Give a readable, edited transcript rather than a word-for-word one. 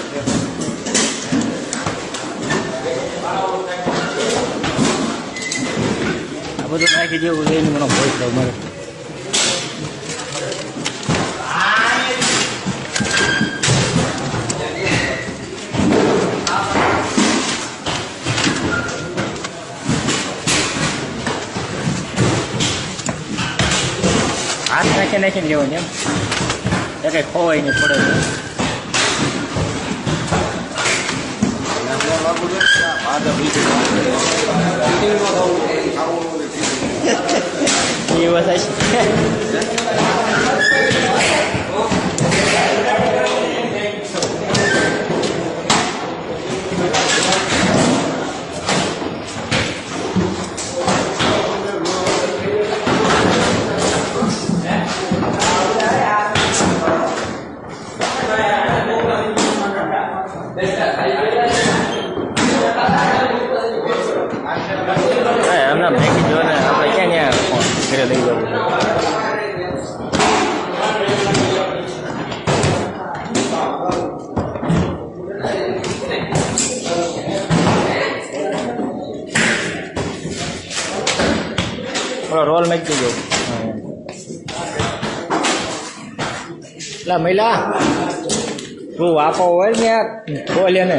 આ બધું નાખી જેવું લઈને મને ભોજ થાય મારે. હાથ નાખીને લેવાની એમ કંઈ ખોવાય નહીં પડે. એ વાત છે. હમણાં મેગી જો ને આપણે ક્યાં ઘરે લઈ જવું. રોલ મેકી દેજો. એટલે મહિલા તું વાપો હોય ને યાર બોલ એને.